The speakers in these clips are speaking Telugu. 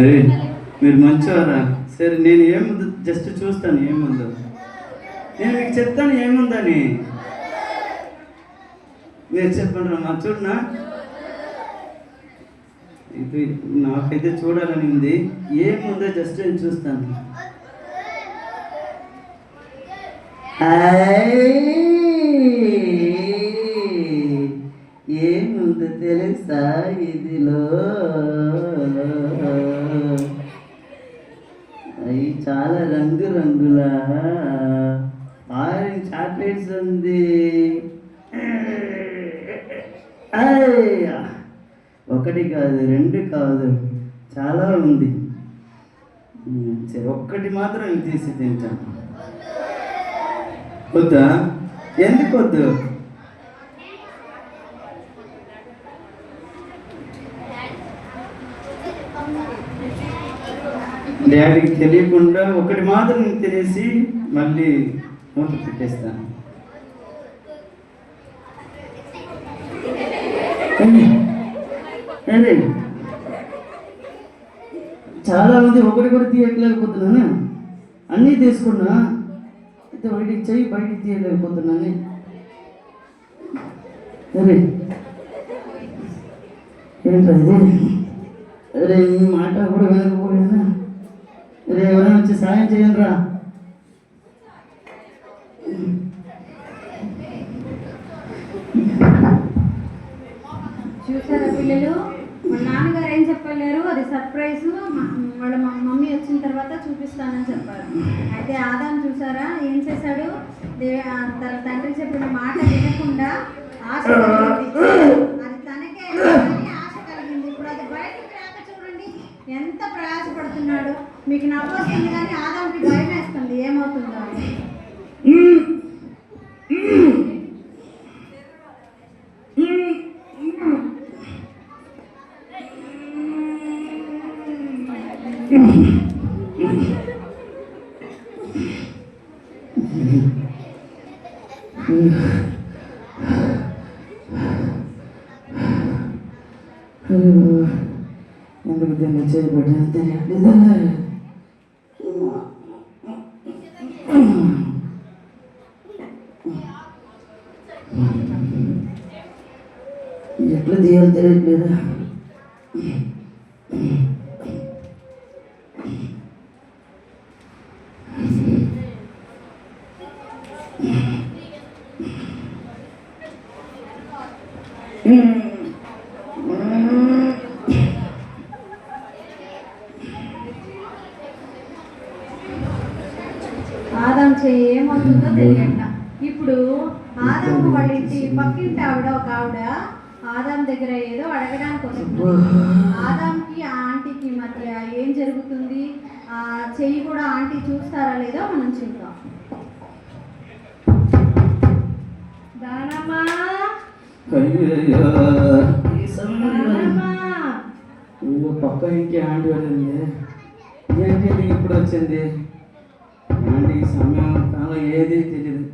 అరే మీరు మంచివారా? సరే నేను ఏముందో జస్ట్ చూస్తాను, ఏముందో నేను మీకు చెప్తాను ఏముందని. మీరు చెప్పండి రమ్మా, చూడనా? ఇది నాకైతే చూడాలని ఉంది. ఏముందో జస్ట్ నేను చూస్తాను. ఏముందో తెలుసా ఇదిలో? అవి చాలా రంగుల ఆరెంజ్ చాక్లెట్స్ ఉంది. ఒకటి కాదు, రెండు కాదు, చాలా ఉంది. సరే ఒక్కటి మాత్రం తీసి తింటాను. వద్దా? ఎందుకు వద్దు? డాడీకి తెలియకుండా ఒకటి మాత్రం తినేసి మళ్ళీ మూత పెట్టేస్తాను. అదే చాలా ఉంది, ఒకటి కూడా తీయట్లేకపోతున్నాను. అన్నీ తీసుకున్నా, అయితే బయటికి చెయ్యి బయటికి తీయలేకపోతున్నాను. అరే ఏంటది? అరే ఈ మాట కూడా వినకపోయినా. అరే ఎవరైనా వచ్చి సాయం చేయండి రా. చూసారా పిల్లలు, మా నాన్నగారు ఏం చెప్పలేరు, అది సర్ప్రైజ్. వాళ్ళ మమ్మీ వచ్చిన తర్వాత చూపిస్తానని చెప్పారు. అయితే ఆదాం చూసారా ఏం చేశాడు? తన తండ్రి చెప్పిన మాట వినకుండా ఆశ కలిగింది. అది తనకే ఆశ కలిగింది. ఇప్పుడు అది బయటకు రాక చూడండి ఎంత ప్రయాసపడుతున్నాడు. మీకు నవ్వు వస్తుంది కానీ ఆదాంకి భయం వేస్తుంది ఏమవుతుందో అని. ఎందుకు దీన్ని చేయబడ్డాను తెలియట్లేదు. ఎట్లా తీయాలో తెలియట్లేదు. ఆదాం ఏమవుతుందో తెలియట. ఇప్పుడు ఆదాం వాళ్ళ ఇంటి పక్కింటి ఒక ఆవిడ ఆదాం దగ్గర ఏదో అడగడానికి వస్తుంది. ఆదాంకి ఆ ఆంటీకి మధ్య ఏం జరుగుతుంది? ఆ చెయ్యి కూడా ఆంటీ చూస్తారా లేదో మనం చూద్దాం. దానమ్మా పక్క ఇంటి ఆంటీ వచ్చింది. ఏంటి ఇప్పుడు వచ్చింది? ఆంటీ సమయం కాలం ఏది తెలియదు.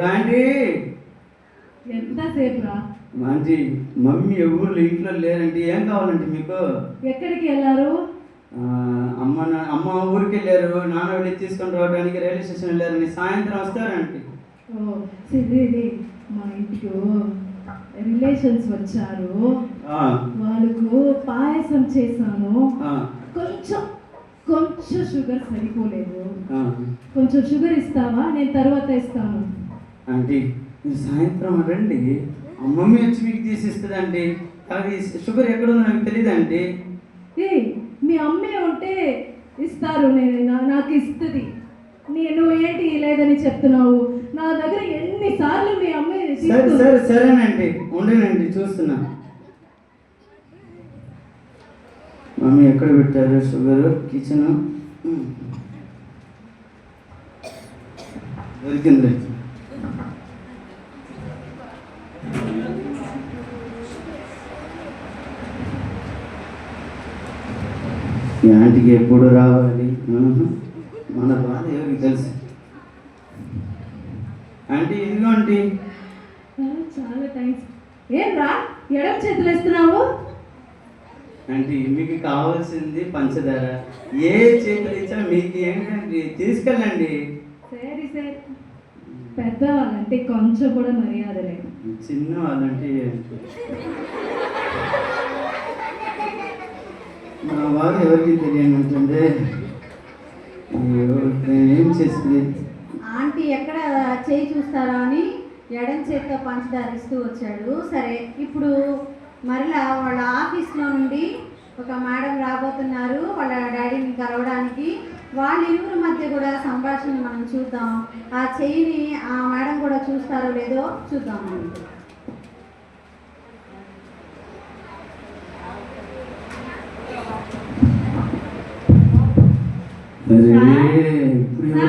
ఆంటీ ఎంతసేపు రా? ఆంటీ మమ్మీ ఎవరు ఇంట్లో లేరంటే ఏం కావాలంటే మీకు? ఎక్కడికి వెళ్ళారు? అమ్మ ఊరికి వెళ్ళారు, నాన్న వెళ్ళి తీసుకొని రావడానికి రైల్వే స్టేషన్ వెళ్ళారని. సాయంత్రం వస్తారంటే. మా ఇంటికి రిలేషన్స్ వచ్చారు, వాళ్ళకు పాయసం చేశాను. కొంచెం కొంచెం షుగర్ సరిపోలేదు, కొంచెం షుగర్ ఇస్తావా? నేను తర్వాత ఇస్తాను. ఆంటీ మీరు సాయంత్రం రండి, మమ్మీ వచ్చి మీకు తీసిస్తుంది ఆంటీ. అది షుగర్ ఎక్కడుందో నాకు తెలియదు ఆంటీ. మీ అమ్మే ఉంటే ఇస్తారు, నాకు ఇస్తుంది. నేను ఏంటి లేదని చెప్తున్నావు? నా దగ్గర ఎన్నిసార్లు మీ అమ్మే. సరేనండి ఉండేనండి, చూస్తున్నా. మమ్మీ ఎక్కడ పెట్టారు షుగర్? కిచెన్ దొరికింది. ఈ ఆంటీకి ఎప్పుడు రావాలి? మన బాధ ఎవరికి తెలుసు. ఆంటీ ఇదిగో ఆంటీ. చాలా థ్యాంక్స్. ఏం రా ఎడమ చేతులు వేస్తున్నావు? అంటే మీకు కావాల్సింది పంచదార, ఏ చేతులు ఇచ్చినా మీకు ఏంటండి తీసుకెళ్ళండి. సరే సరే, పెద్దవాళ్ళంటే కొంచెం కూడా మర్యాద లేదు. చిన్న వాళ్ళంటే మా వారు ఎవరికి తెలియనుంటుంది. ఏం చేసింది ఆంటీ ఎక్కడ చేయి చూస్తారా అని ఎడం చేతితో పంచదార ఇస్తూ వచ్చాడు. సరే, ఇప్పుడు మరలా వాళ్ళ ఆఫీస్లో నుండి ఒక మేడం రాబోతున్నారు వాళ్ళ డాడీని కలవడానికి. వాళ్ళ ఇరువురి మధ్య కూడా సంభాషణ మనం చూద్దాం. ఆ చెయ్యిని ఆ మేడం కూడా చూస్తారో లేదో చూద్దాం.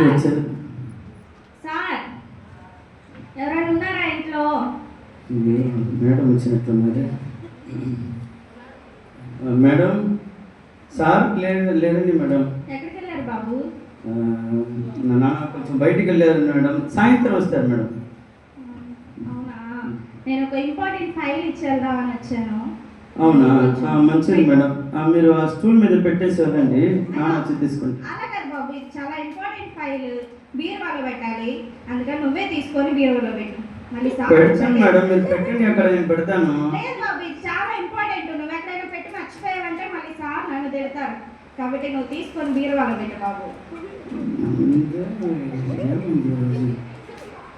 వచ్చారు. సార్, ఎవరైనా ఉన్నారా ఇంట్లో? మేడం వచ్చినట్టున్నారు. మేడం, సార్ లేదండి మేడం. ఎక్కడికి వెళ్ళారు బాబు? నా నాన్న కొంచెం బయటికి వెళ్ళారు మేడం, సాయంత్రం వస్తారు మేడం. అవునా, నేను ఒక ఇంపార్టెంట్ ఫైల్ ఇచ్చి వెళ్దామని వచ్చాను. అవునా, మంచిది మేడం. మీరు ఆ స్టూల్ మీద పెట్టేసి వెళ్ళండి, నాన్న వచ్చి తీసుకోండి. అలా కాదు బాబు, ఇది చాలా ఇంపార్టెంట్ ఫైల్, బీరువాలో పెట్టాలి. అందుకని నువ్వే తీసుకొని బీరువాలో పెట్టు. మళ్ళీ పెడతాను మేడం, మీరు పెట్టండి, అక్కడ నేను పెడతాను. లేదు బాబు, ఇది చాలా ఇంపార్టెంట్. నువ్వు ఎక్కడైనా పెట్టి మర్చిపోయావంటే మళ్ళీ సార్ నన్ను తిడతారు. కాబట్టి నువ్వు తీసుకొని బీరువాలో పెట్టు బాబు.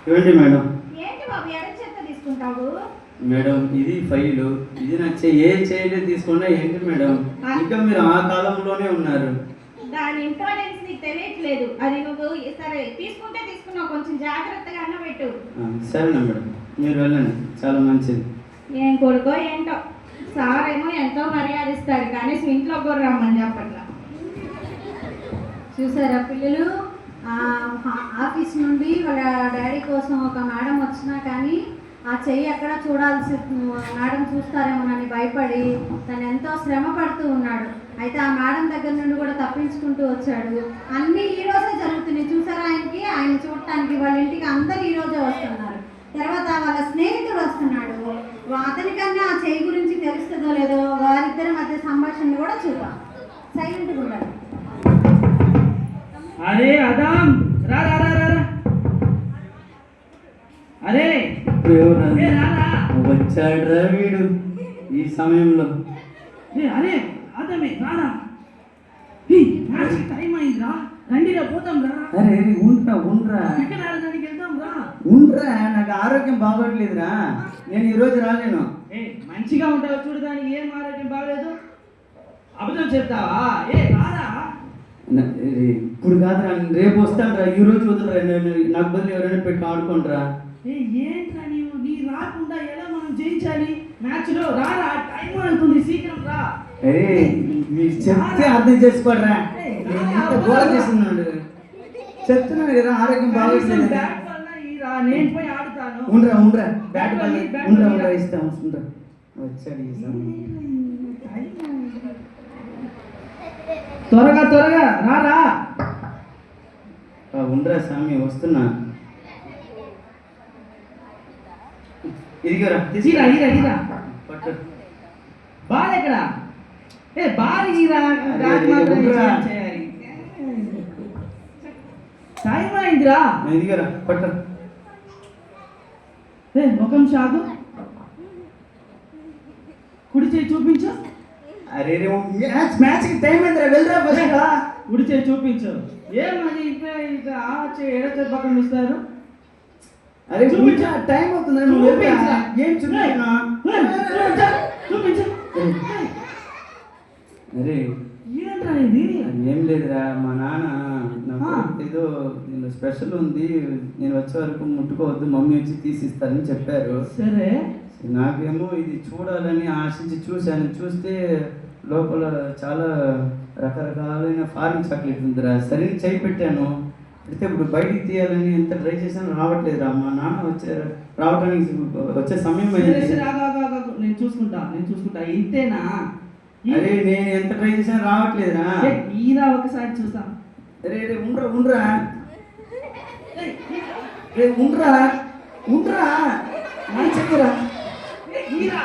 చూడండి మేడం. ఏంటి బాబు ఎడం చేత తీసుకుంటావు? మేడం, ఇది ఫైలు, ఇది నచ్చే ఏ చేయలేదు తీసుకున్నా ఏంటి మేడం, ఇంకా మీరు ఆ కాలంలోనే ఉన్నారు. దాని ఇంపార్టెన్స్ నీకు తెలియట్లేదు. అది నువ్వు సరే తీసుకుంటే తీసుకున్నావు, కొంచెం జాగ్రత్తగా అన్న పెట్టు. సరేనా మేడం, మీరు వెళ్ళండి, చాలా మంచిది. ఏం కొడుకో ఏంటో, సార్ ఏమో ఎంతో మర్యాద ఇస్తాడు కానీ ఇంట్లో కూడా రమ్మని చెప్పట్లా. చూసారా పిల్లలు, ఆఫీస్ నుండి వాళ్ళ డాడీ కోసం ఒక మేడం వచ్చినా కానీ ఆ చెయ్యి ఎక్కడ చూడాల్సి మేడం చూస్తారేమోనని భయపడి తను ఎంతో శ్రమ పడుతూ ఉన్నాడు. అయితే ఆ మేడం దగ్గర నుండి కూడా తప్పించుకుంటూ వచ్చాడు. అన్నీ ఈ రోజే జరుగుతున్నాయి. చూసారా, ఆయన చూడటానికి వాళ్ళ ఇంటికి అందరు ఈ రోజే వస్తున్నారు. తర్వాత వాళ్ళ స్నేహితుడు వస్తున్నాడు. అతనికన్నా ఆ చెయ్యి గురించి తెలుస్తుందో లేదో వారిద్దరి మధ్య సంభాషణ కూడా చూద్దాం. సైలెంట్గా ఉండాలి. అరే అదాం, రా రా రా రా. అరే వచ్చాడ్రా వీడు ఈ సమయంలో. అరే అదమే రారా, టైం అయిందిరా, రండిరా పోతాం రా. అరే ఉండ్రా క్రికెట్ ఆడడానికి వెళ్దాం రా. ఉండ్రా, నాకు ఆరోగ్యం బాగోట్లేదురా, నేను ఈరోజు రాలేను. మంచిగా ఉంటావు చూడు, దానికి ఏం ఆరోగ్యం బాగలేదు, అబద్ధం చెప్తావా? రారా. ఇప్పుడు కాదురా, రేపు వస్తాను రా, ఈ రోజు వద్దురా, నాకు బదులు ఎవరైనా పెట్టి ఆడుకోండిరా. ఏంట్రా నీవు, నీ రాకుండా ఎలా మనం జయించాలి మ్యాచ్ లో? రారా, టైం అవుతుంది, శీఘ్రం రా. అరే మీరు చెప్తే అర్థం చేసుకోడరా, ఎంత గోడ చేస్తున్నాడు. చెప్తున్నాను కదా ఆరోగ్యం బాగోట్లేదు. నేను పోయి ఆడుతాను. ఉండ్రా బ్యాట్ ఉండ్రా ఇస్తాం. వచ్చాడు ఈ సమయం. త్వరగా రారా. ఉండ్రా స్వామి, వస్తున్నా. ఇదిగోరా, తీరా పట్టు. బాల్ ఎక్కడ? బాల్ టైం అయిందిరా. ఇదిగోరా, పట్టు. ముఖం షాకు, కుడి చేయి చూపించు. అరే మ్యాచ్ కి టైం అయిందిరా, వెళ్ళరా బస్సుగా. కుడి చేయి చూపించు. ఏమది ఎడ పక్కన ఇస్తారు? అరే చూపించా, టైం అవుతుంది. ఏం చూపించా? అరే ఏంట్రా ఇది? ఏం లేదురా, మా నాన్న నాకు ఏదో స్పెషల్ ఉంది, నేను వచ్చే వరకు ముట్టుకోవద్దు, మమ్మీ వచ్చి తీసిస్తారని చెప్పారు. సరే, నాకేమో ఇది చూడాలని ఆశించి చూశాను. చూస్తే లోపల చాలా రకరకాలైన ఫారిన్ చాక్లెట్ ఉందిరా. సరే చేయి పెట్టాను, అయితే ఇప్పుడు బయటికి తీయాలని ఎంత ట్రై చేశాను, రావట్లేదురా. మా నాన్న రావడానికి వచ్చే సమయం నేను చూసుకుంటా. ఇంతేనా? అరే నేను ఎంత ట్రై చేశాను, రావట్లేదురా. ఈరా ఒకసారి చూస్తాం. అరే ఉండ్రా ఉండ్రా చెప్పరా. ఈరా.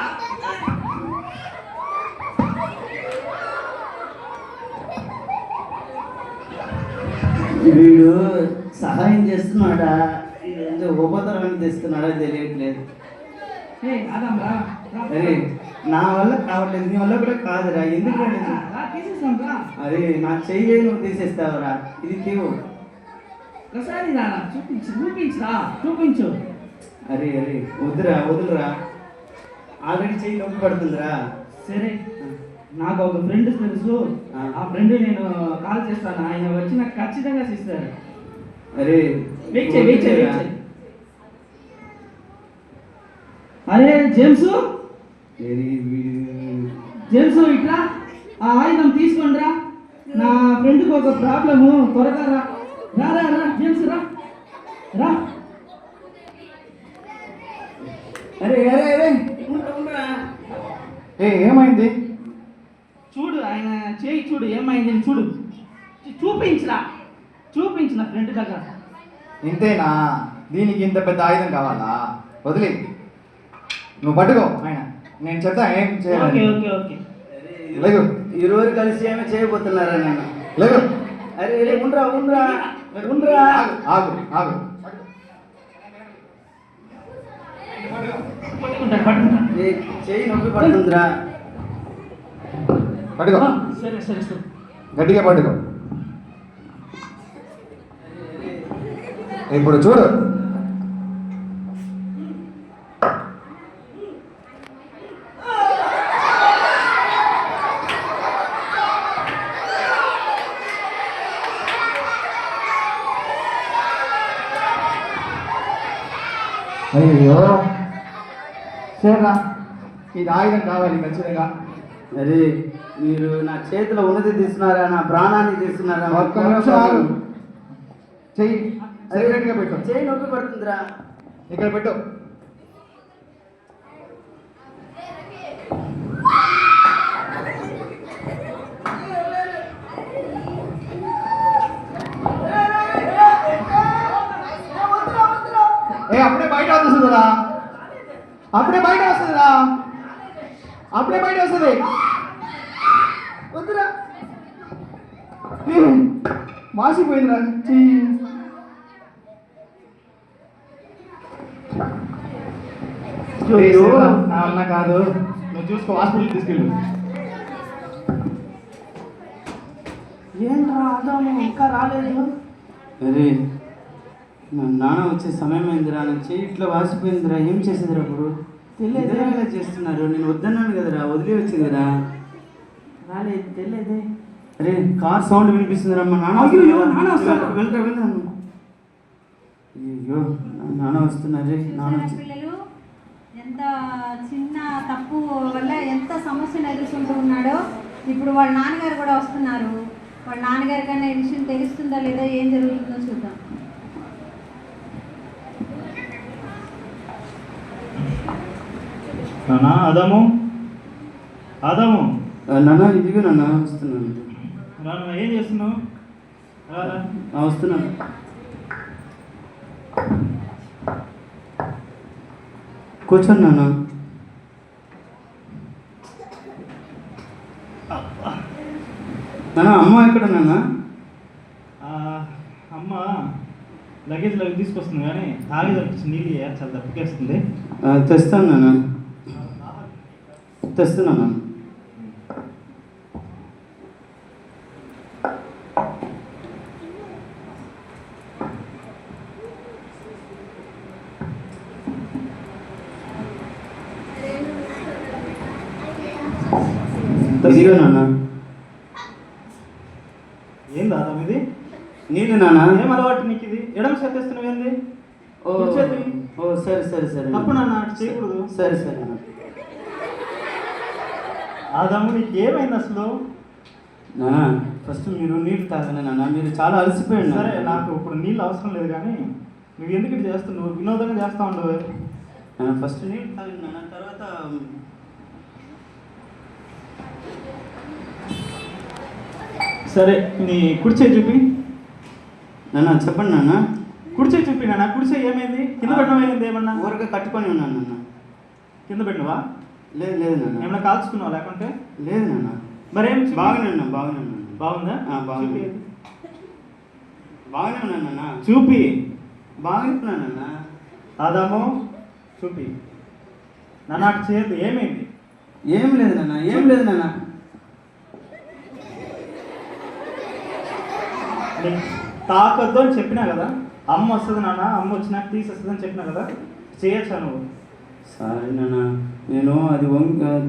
వీడు సహాయం చేస్తున్నాడా ఇది ఉపద్రవం తెస్తున్నాడా తెలియట్లేదు. ఏయ్ ఆదాం రా. అరే నా వల్ల కావట్లేదు, నీ వల్ల కూడా కాదురా. ఎందుకు తీసేస్తాం రా. అరే నా చెయ్యి నువ్వు తీసేస్తావురా, ఇది తీవు. ఒకసారి రా, చూపించు. అరే అరే వద్దురా, వదులురా. ఆల్రెడీ చెయ్యి నొప్పి పడుతుందిరా. సరే, నాకు ఒక ఫ్రెండ్ తెలుసు. ఆ ఫ్రెండ్ నేను కాల్ చేస్తాను, ఆయన వచ్చి నాకు ఖచ్చితంగా ఇస్తారు. అరే వెయిట్ చేయి. అరే జేమ్స్ ఇట్లా ఆ ఆయుధం తీసుకోండిరా. నా ఫ్రెండ్కి ఒక ప్రాబ్లము, త్వరగా రా. జేమ్స్ రా. అరే అరే అరే ఏమైంది? చూడు, ఆయన చేయి చూడు, ఏమైంది చూడు. చూపించిన ఫ్రెండ్ దగ్గర. ఇంతేనా? దీనికి ఇంత పెద్ద ఆయుధం కావాలా? వదిలే, నువ్వు పట్టుకో. ఆయన నేను చెప్తా ఏం చేయాలి. ఓకే. లేగు, ఇరువురు కలిసి ఏమో చేయబోతున్నారా నేను? లేగు. అరే అరే ఉండరా. ఆగు. పట్టుకుంటా. చెయ్యి నొప్పి పడుతుందిరా. పట్టుకో. సరే. గట్టిగా పట్టుకో. ఇప్పుడు చూడు. అయ్యో, సరేరా, ఇది ఆయుధం కావాలి ఖచ్చితంగా. అరే మీరు నా చేతిలో ఉన్నది తీస్తున్నారా, నా ప్రాణాన్ని తీస్తున్నారా? ఒక్క నిమిషం ఆగు. చెయ్యి సైలెంట్గా పెట్టు. చెయ్యి నొప్పి పడుతుందిరా. ఇక్కడ పెట్టు. అప్పుడే బయట వస్తుందిరా. అప్పుడే బయట వస్తుంది. వద్దురా, మాసిపోయిందిరా చెయ్యి. నా అన్న కాదు, నువ్వు చూసుకో, హాస్పిటల్ తీసుకెళ్ళు. ఏంట్రా ఆదాము ఇంకా రాలేదు? అరే నా నాన్న వచ్చే సమయం అయిందిరా. నా చెయ్యి ఇట్లా వాసిపోయిందిరా. ఏం చేసేదిరా ఇప్పుడు? తెలియదు చేస్తున్నారు. నేను వద్దన్నాను కదరా, వదిలి వచ్చిందిరా. రాలేదు, తెలియదే. అరే కార్ సౌండ్ వినిపిస్తుందిరా. మా నాన్న అయ్యో, నాన్న వస్తాడు. వెళ్ళాను. అయ్యో నాన్న వస్తున్నారే. నాన్న వచ్చి పిల్లలు ఎంత చిన్న తప్పు వల్ల ఎంత సమస్యను ఎదుర్కొంటూ ఉన్నాడో. ఇప్పుడు వాళ్ళ నాన్నగారు కూడా వస్తున్నారు. వాళ్ళ నాన్నగారి కన్నా ఈ విషయం తెలుస్తుందా లేదా, ఏం జరుగుతుందో చూద్దాం. నాన్న ఆదాము నాన్న ఇదిగో నాన్న వస్తున్నాను. నాన్న ఏం చేస్తున్నావు? వస్తున్నాను. కూర్చోండి నాన్న. నాన్న అమ్మ ఎక్కడ నాన్న? అమ్మ లగేజ్ అవి తీసుకొస్తుంది, కానీ తాగేది అనిపించి నీళ్ళు చాలా తప్పికేస్తుంది. తెస్తాను నాన్న, తెస్తున్నాను. ఇదిగో నాన్న. ఏం దాదాపు ఇది? నీళ్ళు నాన్న. ఏం అలవాటు నీకు ఇది? ఎడమ చేస్తున్నావు ఏంది? ఓ సరే తప్పు నాన్న, అటు చేయకూడదు. సరే నాన్న. ఆదాము నీకు ఏమైంది అసలు? నాన్న ఫస్ట్ మీరు నీళ్ళు తాగలే నాన్న, మీరు చాలా అలసిపోయాడు. సరే, నాకు ఇప్పుడు నీళ్ళు అవసరం లేదు, కానీ నువ్వు ఎందుకు ఇటు చేస్తున్నావు? వినోదంగా చేస్తా ఉండవు. ఫస్ట్ నీళ్ళు తాగండి నాన్న, తర్వాత సరే, నీ కుడిచే చూపి. నాన్న చెప్పండి నాన్న. కుడిచే చూపి నాన్న. కుడిచే ఏమైంది? కింద పెట్టడం అయింది ఏమన్నా? ఊరగా కట్టుకొని ఉన్నాను నాన్న. కింద పెట్టినవా? లేదు లేదు నాన్న. ఏమైనా కాల్చుకున్నావా లేకుంటే? లేదు నాన్న. మరేం బాగానే ఉన్నా, బాగానే ఉన్నా. బాగుందా? బాగుంది. చూపి. బాగానే ఉన్నాను నాన్న. చూపి. బాగానే ఉన్నాను నాన్న. ఆదాము చూపి. నాన్న అటు చేయద్దు. ఏమైంది? ఏం లేదు నాన్న, ఏం లేదు నాన్న. నీకు తాకొద్దు అని చెప్పినా కదా. అమ్మ వస్తుంది నాన్న, అమ్మ వచ్చినాక తీసేస్తుంది అని చెప్పినా కదా. చేయొచ్చా నువ్వు? సారీ నాన్న, నేను అది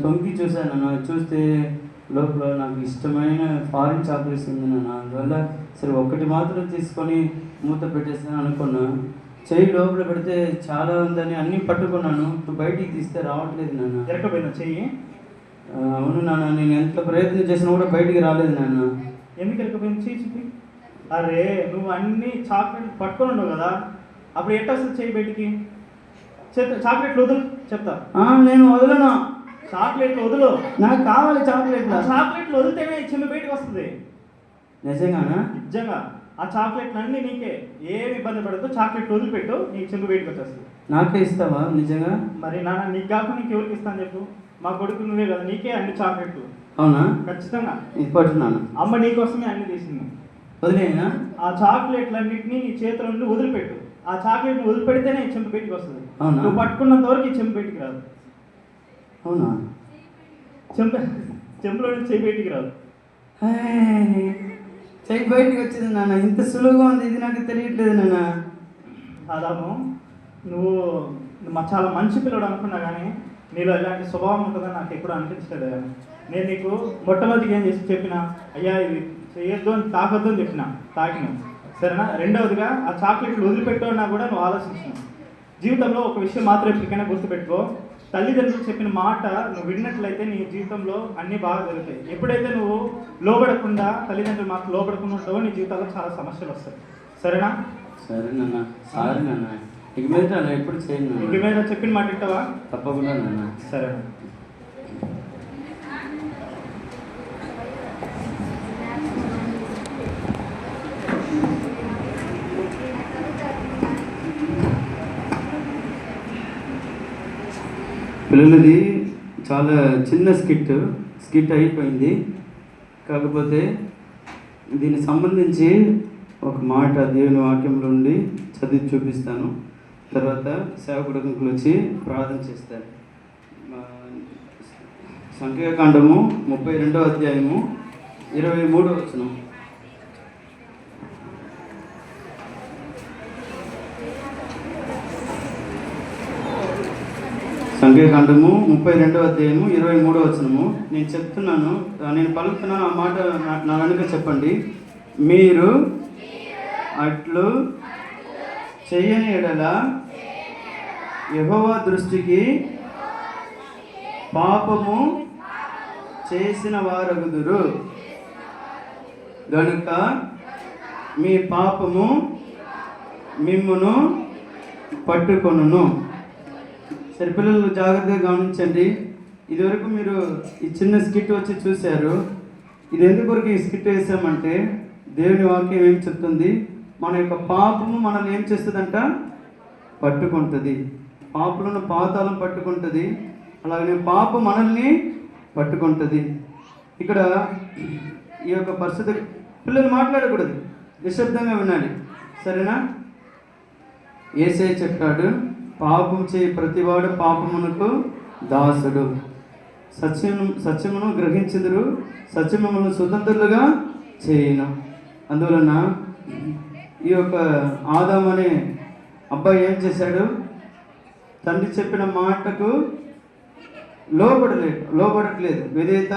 తొంగి చూశాను నాన్న. చూస్తే లోపల నాకు ఇష్టమైన ఫారిన్ చాక్లెట్స్ ఉంది నాన్న. అందువల్ల సరే ఒకటి మాత్రం తీసుకొని మూత పెట్టేస్తాను అనుకున్నా. చెయ్యి లోపల పెడితే చాలా ఉందని అన్నీ పట్టుకున్నాను. ఇప్పుడు బయటికి తీస్తే రావట్లేదు నాన్న. ఎరకపోయినా చెయ్యి? అవును నాన్న, నేను ఎంత ప్రయత్నం చేసినా కూడా బయటికి రాలేదు నాన్న. ఎందుకు ఎరకపోయింది? చెయ్యి చూపి. అరే నువ్వు అన్ని చాక్లెట్ పట్టుకొని ఉండవు కదా, అప్పుడు ఎట్ట వస్తుంది చెయ్యి బయటికి? చాక్లెట్లు వదులు చెప్తా. నేను వదలను. చాక్లెట్లు వదులు. నాకు కావాలి చాక్లెట్లు. చాక్లెట్లు వదిలితేనే చెమ్మ బయటకు వస్తుంది. నిజంగానా? నిజంగా. ఆ చాక్లెట్లు అన్నీ నీకే, ఏమి ఇబ్బంది పడద్దు. చాక్లెట్లు వదిలిపెట్టు, నీకు చెంబు బయటకు వచ్చేస్తుంది. నాకే ఇస్తావా నిజంగా? మరి నాన్న నీకు కాకుండా నీకు ఎవరికి ఇస్తాను చెప్పు? మా కొడుకు నువ్వే కదా, నీకే అన్ని చాక్లెట్లు. అవునా? ఖచ్చితంగా. ఇది పట్టున్నాను. అమ్మ నీకోసమే అన్ని తీసింది. వదిలేనా? ఆ చాక్లెట్లన్నింటినీ నీ చేతుల నుండి వదిలిపెట్టు. ఆ చాక్లెట్ని వదిలిపెడితేనే ఈ చెంబు బయటికి వస్తుంది. అవునా? నువ్వు పట్టుకున్నంత వరకు ఈ చెంబు బయటికి రాదు. అవునా? చెంబులో నుంచి చెయ్యి బయటికి రాదు. చెయ్యి బయటికి వచ్చింది నాన్న. ఇంత సులువుగా ఉంది, ఇది నాకు తెలియట్లేదు నాన్న. ఆదాము నువ్వు చాలా మంచి పిల్లడు అనుకున్నా కానీ నీలో ఎలాంటి స్వభావం ఉంటుందని నాకు ఎప్పుడు అనిపించలేదు. నేను నీకు మొట్టమొదటికి ఏం చేసి చెప్పినా, అయ్యా ఇది చేయొద్దు అని తాకొద్దు అని చెప్పిన, తాకిన సరేనా. రెండవదిగా ఆ చాక్లెట్లు వదిలిపెట్టు అన్నా కూడా నువ్వు ఆలోచించినావు. జీవితంలో ఒక విషయం మాత్రం ఎప్పటికైనా గుర్తుపెట్టుకో, తల్లిదండ్రులు చెప్పిన మాట నువ్వు విన్నట్లయితే నీ జీవితంలో అన్నీ బాగా జరుగుతాయి. ఎప్పుడైతే నువ్వు లోబడకుండా, తల్లిదండ్రుల మాట లోబడకుండా ఉంటావో నీ జీవితంలో చాలా సమస్యలు వస్తాయి. సరేనా? సరే నాన్న, సారీ నాన్న. ఇక మీద నేను ఎప్పుడు చేయను. ఇంక మీద చెప్పిన మాట వింటావా? తప్పకుండా నాన్న. సరే. పిల్లలది చాలా చిన్న స్కిట్ అయిపోయింది. కాకపోతే దీనికి సంబంధించి ఒక మాట దేవుని వాక్యంలో నుండి చదివి చూపిస్తాను. తర్వాత సేవకుడు వచ్చి ప్రార్థన చేస్తారు. సంఖ్యాకాండము 32వ అధ్యాయము 23వ వచనం. సంఖ్యాకాండము 32వ అధ్యాయము 23వ వచనము. నేను చెప్తున్నాను, నేను పలుకుతున్నాను. ఆ మాట నా వెనుక చెప్పండి. మీరు అట్లు చెయ్యని ఎడల యెహోవా దృష్టికి పాపము చేసిన వారగుదురు గనుక మీ పాపము మిమ్మును పట్టుకొనును. సరే పిల్లలు జాగ్రత్తగా గమనించండి. ఇదివరకు మీరు ఈ చిన్న స్కిట్ వచ్చి చూశారు. ఇది ఎందుకొరకు ఈ స్కిట్ వేసామంటే దేవుని వాక్యం ఏం చెప్తుంది? మన యొక్క పాపము మనల్ని ఏం చేస్తుందంట? పట్టుకుంటుంది. పాపలను పాతాళం పట్టుకుంటుంది. అలాగనే పాపం మనల్ని పట్టుకుంటుంది. ఇక్కడ ఈ యొక్క పరిస్థితి పిల్లలు మాట్లాడకూడదు, నిశ్శబ్దంగా వినాలి. సరేనా? యేసయ్య చెప్పాడు, పాపం చేయి ప్రతివాడు పాపమునకు దాసుడు. సత్యమును గ్రహించుదురు, సత్యమును స్వతంత్రులుగా చేయను. అందువలన ఈ యొక్క ఆదాము అనే అబ్బాయి ఏం చేశాడు? తండ్రి చెప్పిన మాటకు లోబడట్లేదు, విధేయత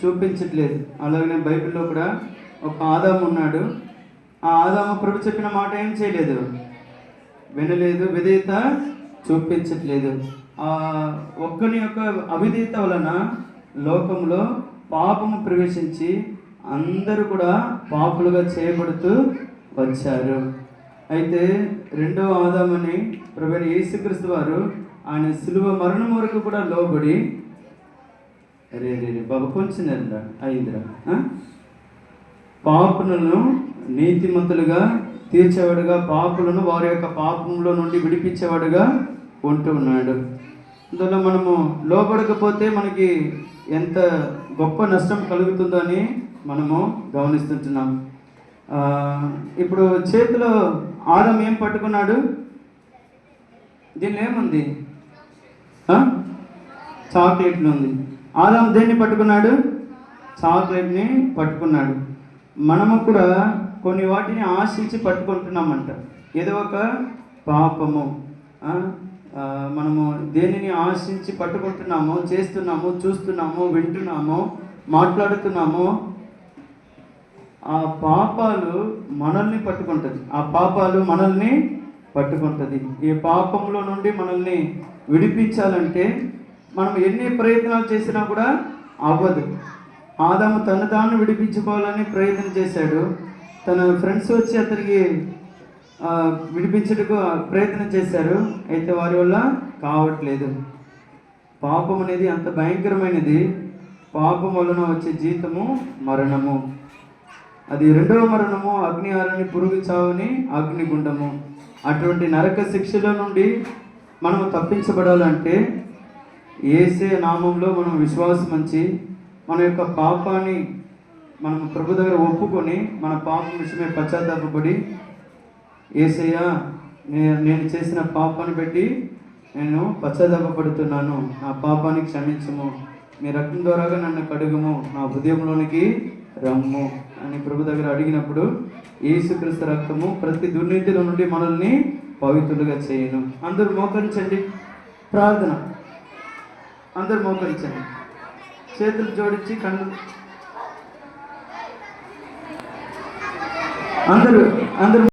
చూపించట్లేదు. అలాగనే బైబిల్లో కూడా ఒక ఆదాము ఉన్నాడు. ఆ ఆదాము ప్రభు చెప్పిన మాట ఏం చేయలేదు, వినలేదు, విధేయత చూపించట్లేదు. ఆ ఒక్కని యొక్క అవిధేయత వలన లోకంలో పాపము ప్రవేశించి అందరూ కూడా పాపులుగా చేయబడుతూ వచ్చారు. అయితే రెండవ ఆదామని ప్రభువైన యేసుక్రీస్తు వారు ఆయన సిలువ మరణం వరకు కూడా లోబడి రే బాబు కొంచెం అయిందిరా, పాపులను నీతిమంతులుగా తీర్చేవాడుగా, పాపులను వారి యొక్క పాపంలో నుండి విడిపించేవాడుగా ఉంటూ ఉన్నాడు. అందులో మనము లోబడకపోతే మనకి ఎంత గొప్ప నష్టం కలుగుతుందో అని మనము గమనిస్తుంటున్నాం. ఇప్పుడు చేతిలో ఆదం ఏం పట్టుకున్నాడు? దీనిలో ఏముంది? చాక్లెట్లు ఉంది. ఆదం దేన్ని పట్టుకున్నాడు? చాక్లెట్ని పట్టుకున్నాడు. మనము కూడా కొన్ని వాటిని ఆశించి పట్టుకుంటున్నామంట. ఏదో ఒక పాపము. మనము దేనిని ఆశించి పట్టుకుంటున్నామో, చేస్తున్నామో, చూస్తున్నామో, వింటున్నామో, మాట్లాడుతున్నామో, ఆ పాపాలు మనల్ని పట్టుకుంటుంది. ఆ పాపాలు మనల్ని పట్టుకుంటుంది. ఈ పాపంలో నుండి మనల్ని విడిపించాలంటే మనం ఎన్ని ప్రయత్నాలు చేసినా కూడా అవ్వదు. ఆదాము తను తాను విడిపించుకోవాలని ప్రయత్నం చేశాడు. తన ఫ్రెండ్స్ వచ్చి అతనికి విడిపించడానికి ప్రయత్నం చేశారు. అయితే వారి వల్ల కావట్లేదు. పాపం అనేది అంత భయంకరమైనది. పాపం వలన వచ్చే జీతము మరణము. అది రెండవ మరణము, అగ్ని ఆరని, పురుగు చావుని, అగ్నిగుండము. అటువంటి నరక శిక్షల నుండి మనము తప్పించబడాలంటే యేసే నామంలో మనం విశ్వాసం ఉంచి మన యొక్క పాపాన్ని మనం ప్రభు దగ్గర ఒప్పుకొని మన పాపం విషయమే పశ్చాత్తాపడి, యేసయ్య నేను చేసిన పాపాన్ని బట్టి నేను పశ్చాత్తాపడుతున్నాను, నా పాపాన్ని క్షమించము, మీ రక్తం ద్వారాగా నన్ను కడుగుము, నా హృదయంలోనికి రమ్ము అని ప్రభు దగ్గర అడిగినప్పుడు యేసుక్రీస్తు రక్తము ప్రతి దుర్నీతిలో నుండి మనల్ని పవిత్రులుగా చేయను. అందరూ మోకరించండి. ప్రార్థన. అందరూ మోకరించండి. చేతులు జోడించి కళ్ళు అందరూ